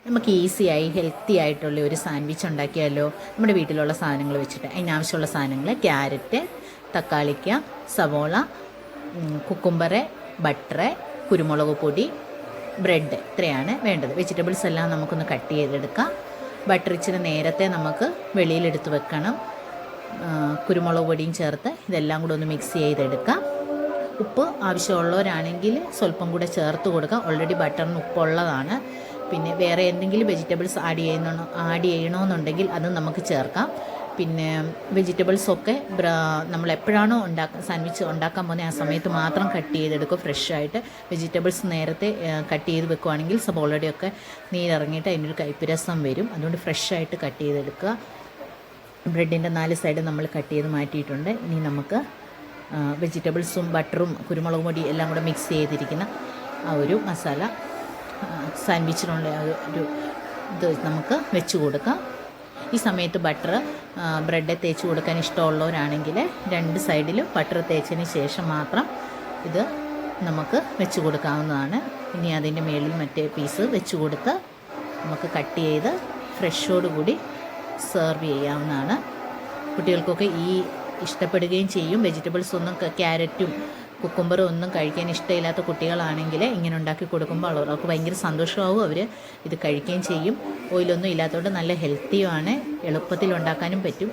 നമുക്ക് ഈസിയായി ഹെൽത്തി ആയിട്ടുള്ള ഒരു സാൻഡ്വിച്ച് ഉണ്ടാക്കിയാലോ? നമ്മുടെ വീട്ടിലുള്ള സാധനങ്ങൾ വെച്ചിട്ട്. അതിനാവശ്യമുള്ള സാധനങ്ങൾ: ക്യാരറ്റ്, തക്കാളിക്ക, സവോള, കുക്കുംബറ്, ബട്ടറ്, കുരുമുളക് പൊടി, ബ്രെഡ്. ഇത്രയാണ് വേണ്ടത്. വെജിറ്റബിൾസ് എല്ലാം നമുക്കൊന്ന് കട്ട് ചെയ്തെടുക്കാം. ബട്ടർ ഇച്ചിരി നേരത്തെ നമുക്ക് വെളിയിലെടുത്ത് വെക്കണം. കുരുമുളക് പൊടിയും ചേർത്ത് ഇതെല്ലാം കൂടെ ഒന്ന് മിക്സ് ചെയ്തെടുക്കാം. ഉപ്പ് ആവശ്യമുള്ളവരാണെങ്കിൽ സ്വല്പം കൂടെ ചേർത്ത് കൊടുക്കാം. ഓൾറെഡി ബട്ടറിന് ഉപ്പുള്ളതാണ്. പിന്നെ വേറെ എന്തെങ്കിലും വെജിറ്റബിൾസ് ആഡ് ചെയ്യണമെന്നുണ്ടെങ്കിൽ അത് നമുക്ക് ചേർക്കാം. പിന്നെ വെജിറ്റബിൾസൊക്കെ നമ്മൾ എപ്പോഴാണോ സാൻഡ്വിച്ച് ഉണ്ടാക്കാൻ പോകുന്നത് ആ സമയത്ത് മാത്രം കട്ട് ചെയ്തെടുക്കുക. ഫ്രഷായിട്ട് വെജിറ്റബിൾസ് നേരത്തെ കട്ട് ചെയ്ത് വെക്കുകയാണെങ്കിൽ സബോളയുടെയൊക്കെ നീരിറങ്ങിയിട്ട് അതിനൊരു കയ്പ്പുരസം വരും. അതുകൊണ്ട് ഫ്രഷായിട്ട് കട്ട് ചെയ്തെടുക്കുക. ബ്രെഡിൻ്റെ 4 സൈഡ് നമ്മൾ കട്ട് ചെയ്ത് മാറ്റിയിട്ടുണ്ട്. ഇനി നമുക്ക് വെജിറ്റബിൾസും ബട്ടറും കുരുമുളക് പൊടി എല്ലാം കൂടെ മിക്സ് ചെയ്തിരിക്കുന്ന ആ ഒരു മസാല സാൻഡ്വിച്ചിനുള്ള ഒരു ഇത് നമുക്ക് വെച്ച് കൊടുക്കാം. ഈ സമയത്ത് ബട്ടർ ബ്രെഡ് തേച്ച് കൊടുക്കാൻ ഇഷ്ടമുള്ളവരാണെങ്കിൽ 2 സൈഡിലും ബട്ടർ തേച്ചതിന് ശേഷം മാത്രം ഇത് നമുക്ക് വെച്ച് കൊടുക്കാവുന്നതാണ്. ഇനി അതിൻ്റെ മേളിൽ മറ്റേ പീസ് വെച്ച് കൊടുത്ത് നമുക്ക് കട്ട് ചെയ്ത് ഫ്രഷോടുകൂടി സെർവ് ചെയ്യാവുന്നതാണ്. കുട്ടികൾക്കൊക്കെ ഇഷ്ടപ്പെടുകയും ചെയ്യും. വെജിറ്റബിൾസ് ഒന്നും ക്യാരറ്റും കുക്കുംബറും ഒന്നും കഴിക്കാൻ ഇഷ്ടമില്ലാത്ത കുട്ടികളാണെങ്കിൽ ഇങ്ങനെ ഉണ്ടാക്കി കൊടുക്കുമ്പോൾ അവർക്ക് ഭയങ്കര സന്തോഷമാവും. അവർ ഇത് കഴിക്കുകയും ചെയ്യും. ഓയിലൊന്നും ഇല്ലാത്തതുകൊണ്ട് നല്ല ഹെൽത്തിയുമാണ്. എളുപ്പത്തിൽ ഉണ്ടാക്കാനും പറ്റും.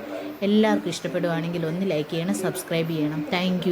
എല്ലാവർക്കും ഇഷ്ടപ്പെടുവാണെങ്കിൽ ഒന്ന് ലൈക്ക് ചെയ്യണം, സബ്സ്ക്രൈബ് ചെയ്യണം. താങ്ക്